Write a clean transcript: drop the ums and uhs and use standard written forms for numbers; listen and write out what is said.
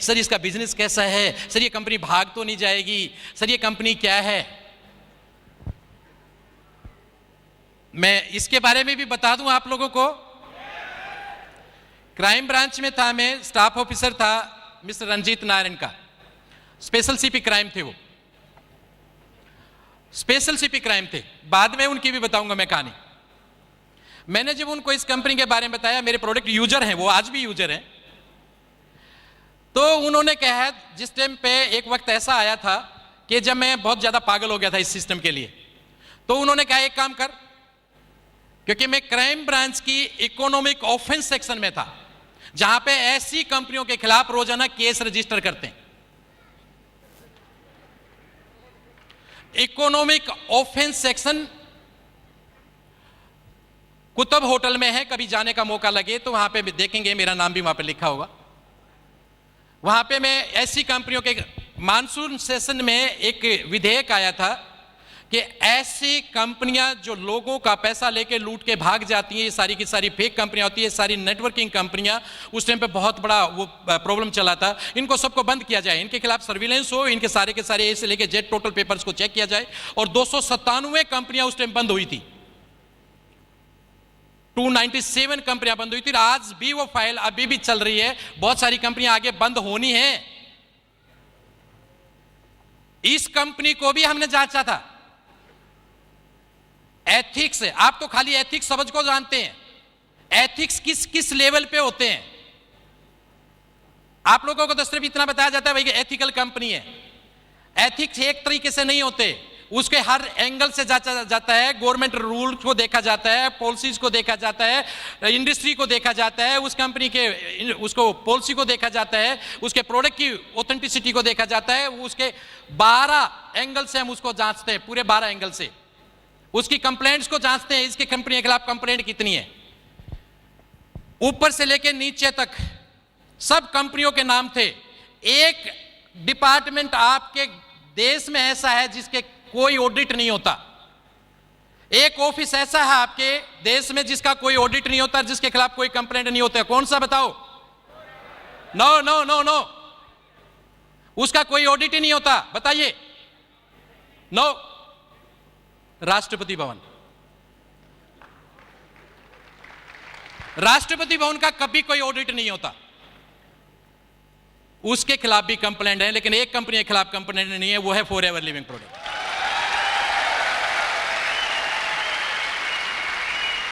Sir इसका business कैसा है, सर ये कंपनी भाग तो नहीं जाएगी, सर ये कंपनी क्या है। मैं इसके बारे में भी बता दूं आप लोगों को। क्राइम ब्रांच में था, मैं स्टाफ ऑफिसर था मिस्टर रंजीत नारायण का, स्पेशल सीपी क्राइम थे वो, स्पेशल सीपी क्राइम थे। बाद में उनकी भी बताऊंगा मैं कहानी। मैंने जब उनको इस कंपनी के बारे में बताया, मेरे प्रोडक्ट यूजर हैं वो, आज भी यूजर हैं, तो उन्होंने कहा, जिस टाइम पे एक वक्त ऐसा आया था कि जब मैं बहुत ज्यादा पागल हो गया था इस सिस्टम के लिए, तो उन्होंने कहा एक काम कर, क्योंकि मैं क्राइम ब्रांच की इकोनॉमिक ऑफेंस सेक्शन में था, जहां पे ऐसी कंपनियों के खिलाफ रोजाना केस रजिस्टर करते हैं। Economic offence section Qutub hotel में है, कभी जाने का मौका लगे तो वहां पे भी देखेंगे, मेरा नाम भी वहां पे लिखा होगा। वहां पे मैं ऐसी कंपनियों के, मानसून सेशन में एक विधेयक आया था कि ऐसी कंपनियां जो लोगों का पैसा लेके लूट के भाग जाती हैं, ये सारी की सारी फेक कंपनियां होती है, सारी नेटवर्किंग कंपनियां, उस टाइम पे बहुत बड़ा वो प्रॉब्लम चला था, इनको सबको बंद किया जाए, इनके खिलाफ सर्विलेंस हो, इनके सारे के सारे ए से लेके जेड टोटल पेपर्स को चेक किया जाए। और 297 कंपनियां उस टाइम बंद हुई थी, 297 कंपनियां बंद हुई थी। आज भी वो फाइल अभी भी चल रही है, बहुत सारी कंपनियां आगे बंद होनी है। इस कंपनी को भी हमने जांचा था, एथिक्स, आप तो खाली एथिक्स समझ को जानते हैं, एथिक्स किस किस लेवल पे होते हैं। आप लोगों को तो सिर्फ इतना बताया जाता है भाई कि एथिकल कंपनी है। एथिक्स एक तरीके से नहीं होते, उसके हर एंगल से जांचा जाता है, गवर्नमेंट रूल को देखा जाता है, पॉलिसीज को देखा जाता है, इंडस्ट्री को देखा जाता है, उस कंपनी के उसको पॉलिसी को देखा जाता है, उसके प्रोडक्ट की ऑथेंटिसिटी को देखा जाता है, उसके 12 एंगल से हम उसको जांचते हैं, पूरे 12 एंगल से उसकी कंप्लेंट्स को जांचते हैं, इसकी कंपनी के खिलाफ कंप्लेंट कितनी है, ऊपर से लेकर नीचे तक सब कंपनियों के नाम थे। एक डिपार्टमेंट आपके देश में ऐसा है जिसके कोई ऑडिट नहीं होता, एक ऑफिस ऐसा है आपके देश में जिसका कोई ऑडिट नहीं होता, जिसके खिलाफ कोई कंप्लेंट नहीं होता है। कौन सा बताओ? नो नो नो नो, उसका कोई ऑडिट ही नहीं होता, बताइए। नो, राष्ट्रपति भवन। राष्ट्रपति भवन का कभी कोई ऑडिट नहीं होता, उसके खिलाफ भी कंप्लेंट है, लेकिन एक कंपनी के खिलाफ कंप्लेंट नहीं है, वो है फॉरएवर लिविंग प्रोडक्ट।